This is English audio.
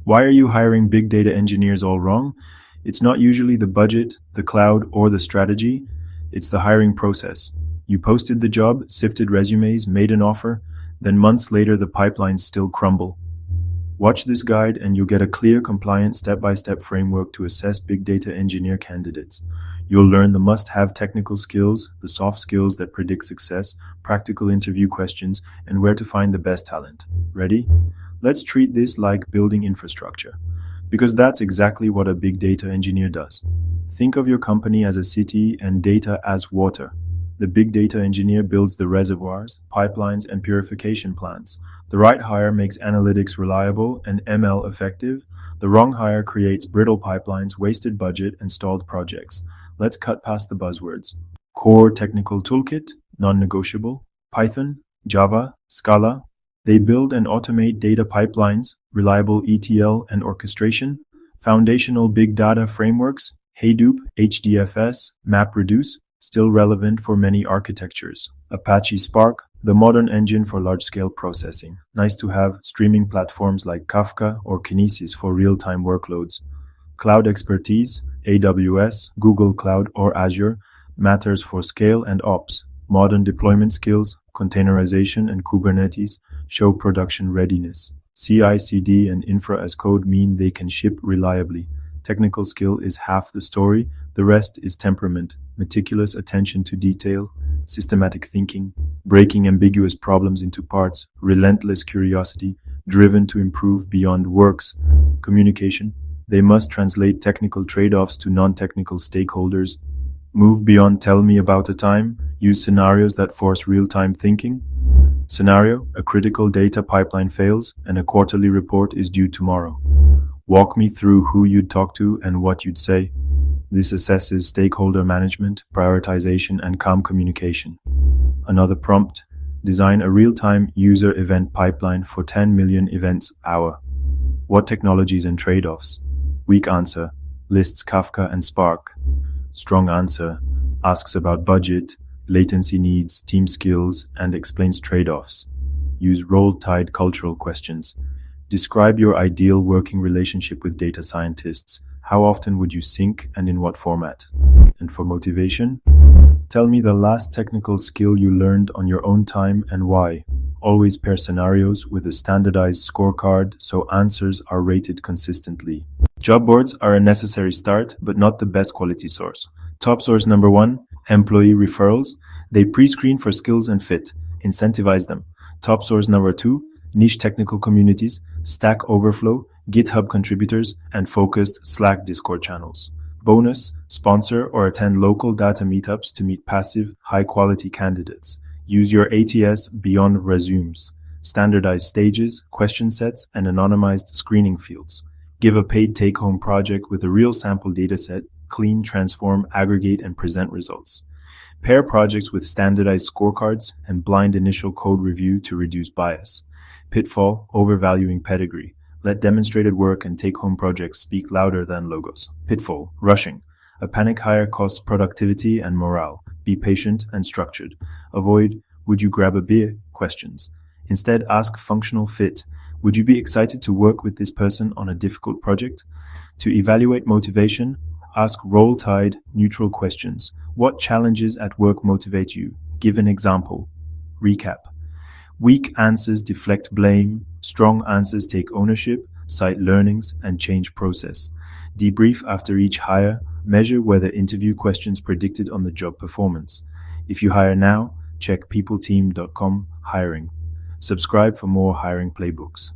Why are you hiring big data engineers all wrong? It's not usually the budget, the cloud, or the strategy. It's the hiring process. You posted the job, sifted resumes, made an offer, then months later the pipelines still crumble. Watch this guide and you'll get a clear, compliant, step-by-step framework to assess big data engineer candidates. You'll learn the must-have technical skills, the soft skills that predict success, practical interview questions, and where to find the best talent. Ready? Let's treat this like building infrastructure, because that's exactly what a big data engineer does. Think of your company as a city and data as water. The big data engineer builds the reservoirs, pipelines, and purification plants. The right hire makes analytics reliable and ML effective. The wrong hire creates brittle pipelines, wasted budget, and stalled projects. Let's cut past the buzzwords. Core technical toolkit, non-negotiable. Python, Java, Scala. They build and automate data pipelines, reliable ETL and orchestration. Foundational big data frameworks, Hadoop, HDFS, MapReduce, still relevant for many architectures. Apache Spark, the modern engine for large-scale processing. Nice to have streaming platforms like Kafka or Kinesis for real-time workloads. Cloud expertise, AWS, Google Cloud, or Azure, matters for scale and ops. Modern deployment skills, containerization and Kubernetes, show production readiness. CI/CD and infra as code mean they can ship reliably. Technical skill is half the story, the rest is temperament, meticulous attention to detail, systematic thinking, breaking ambiguous problems into parts, relentless curiosity, driven to improve beyond works, communication. They must translate technical trade-offs to non-technical stakeholders, move beyond tell me about a time, use scenarios that force real-time thinking. Scenario: a critical data pipeline fails and a quarterly report is due tomorrow. Walk me through who you'd talk to and what you'd say. This assesses stakeholder management, prioritization, and calm communication. Another prompt: design a real-time user event pipeline for 10 million events hour. What technologies and trade-offs? Weak answer: lists Kafka and Spark. Strong answer: asks about budget, latency needs, team skills, and explains trade-offs. Use role-tied cultural questions. Describe your ideal working relationship with data scientists. How often would you sync and in what format? And for motivation, tell me the last technical skill you learned on your own time and why. Always pair scenarios with a standardized scorecard so answers are rated consistently. Job boards are a necessary start, but not the best quality source. Top source number 1, employee referrals. They pre-screen for skills and fit. Incentivize them. Top source number 2, niche technical communities, Stack Overflow, GitHub contributors, and focused Slack Discord channels. Bonus, sponsor or attend local data meetups to meet passive, high-quality candidates. Use your ATS beyond resumes. Standardized stages, question sets, and anonymized screening fields. Give a paid take-home project with a real sample dataset, clean, transform, aggregate, and present results. Pair projects with standardized scorecards and blind initial code review to reduce bias. Pitfall, overvaluing pedigree. Let demonstrated work and take-home projects speak louder than logos. Pitfall, rushing. A panic hire costs productivity and morale. Be patient and structured. Avoid, would you grab a beer? Questions. Instead, ask functional fit. Would you be excited to work with this person on a difficult project? To evaluate motivation, ask role-tied, neutral questions. What challenges at work motivate you? Give an example. Recap. Weak answers deflect blame. Strong answers take ownership, cite learnings, and change process. Debrief after each hire. Measure whether interview questions predicted on the job performance. If you hire now, check peopleteam.com hiring. Subscribe for more hiring playbooks.